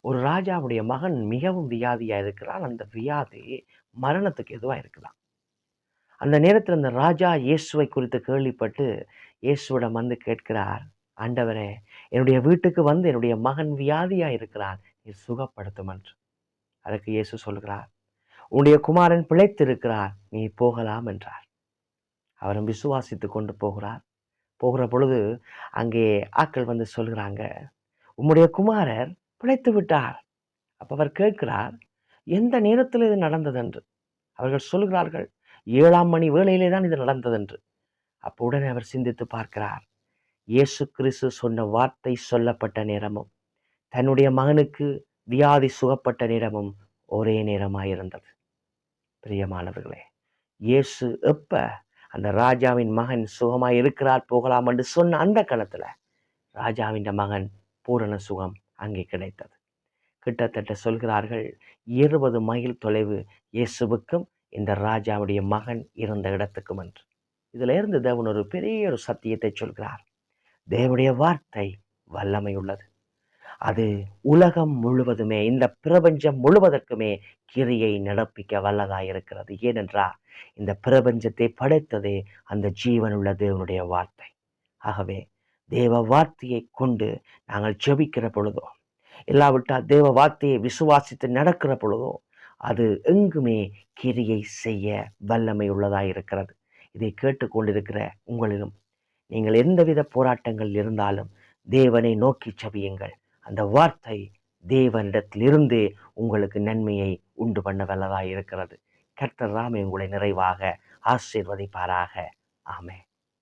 ஒரு ராஜாவுடைய மகன் மிகவும் வியாதியா இருக்கிறான். அந்த வியாதி மரணத்துக்கு எதுவா இருக்குதாம். அந்த நேரத்துல அந்த ராஜா இயேசுவை குறித்து கேள்விப்பட்டு இயேசுவிடம் வந்து கேட்கிறார், ஆண்டவரே, என்னுடைய வீட்டுக்கு வந்து என்னுடைய மகன் வியாதியா இருக்கிறான், நீர் சுகப்படுத்தும் என்று. அதற்கு இயேசு சொல்கிறார், உன்னுடைய குமாரன் பிழைத்திருக்கிறார், நீ போகலாம் என்றார். அவரும் விசுவாசித்துக் கொண்டு போகிறார். போகிற பொழுது அங்கே ஆட்கள் வந்து சொல்கிறாங்க, உம்முடைய குமாரர் பிழைத்து விட்டார். அப்ப அவர் கேட்கிறார், எந்த நேரத்தில் இது நடந்தது என்று. அவர்கள் சொல்கிறார்கள், 7ஆம் மணி வேளையிலே தான் இது நடந்தது என்று. அப்போ உடனே அவர் சிந்தித்து பார்க்கிறார், இயேசு கிறிஸ்து சொன்ன வார்த்தை சொல்லப்பட்ட நேரமும் தன்னுடைய மகனுக்கு வியாதி சுகப்பட்ட நேரமும் ஒரே நேரமாயிருந்தது. பிரியமானவர்களே, இயேசு எப்ப அந்த ராஜாவின் மகன் சுகமாய் இருக்கிறார், போகலாம் என்று சொன்ன அந்த கணத்துல ராஜாவின் மகன் பூரண சுகம் அங்கே கிடைத்தது. கிட்டத்தட்ட சொல்கிறார்கள் 20 மைல் தொலைவு இயேசுவுக்கும் இந்த ராஜாவுடைய மகன் இருந்த இடத்துக்கும் என்று. இதுல இருந்து தேவன் ஒரு பெரிய ஒரு சத்தியத்தை சொல்கிறார். தேவனுடைய வார்த்தை வல்லமை உள்ளது. அது உலகம் முழுவதுமே, இந்த பிரபஞ்சம் முழுவதற்குமே கிரியை நடப்பிக்க வல்லதாய் இருக்கிறது. ஏனென்றால் இந்த பிரபஞ்சத்தை படைத்ததே அந்த ஜீவனுள்ள தேவனுடைய வார்த்தை. ஆகவே தேவ வார்த்தையை கொண்டு நாங்கள் ஜெபிக்கிற பொழுதோ, இல்லாவிட்டால் தேவ வார்த்தையை விசுவாசித்து நடக்கிற பொழுதோ, அது எங்குமே கிரியை செய்ய வல்லமை உள்ளதாய் இருக்கிறது. இதை கேட்டுக்கொண்டிருக்கிற உங்களிலும் நீங்கள் எந்தவித போராட்டங்கள் இருந்தாலும் தேவனை நோக்கி ஜெபியுங்கள். அந்த வார்த்தை தேவனிடத்திலிருந்து உங்களுக்கு நன்மையை உண்டு பண்ண வல்லதாய் இருக்கிறது. கர்த்தர் தாமே உங்களை நிறைவாக ஆசீர்வதிப்பாராக. ஆமென்.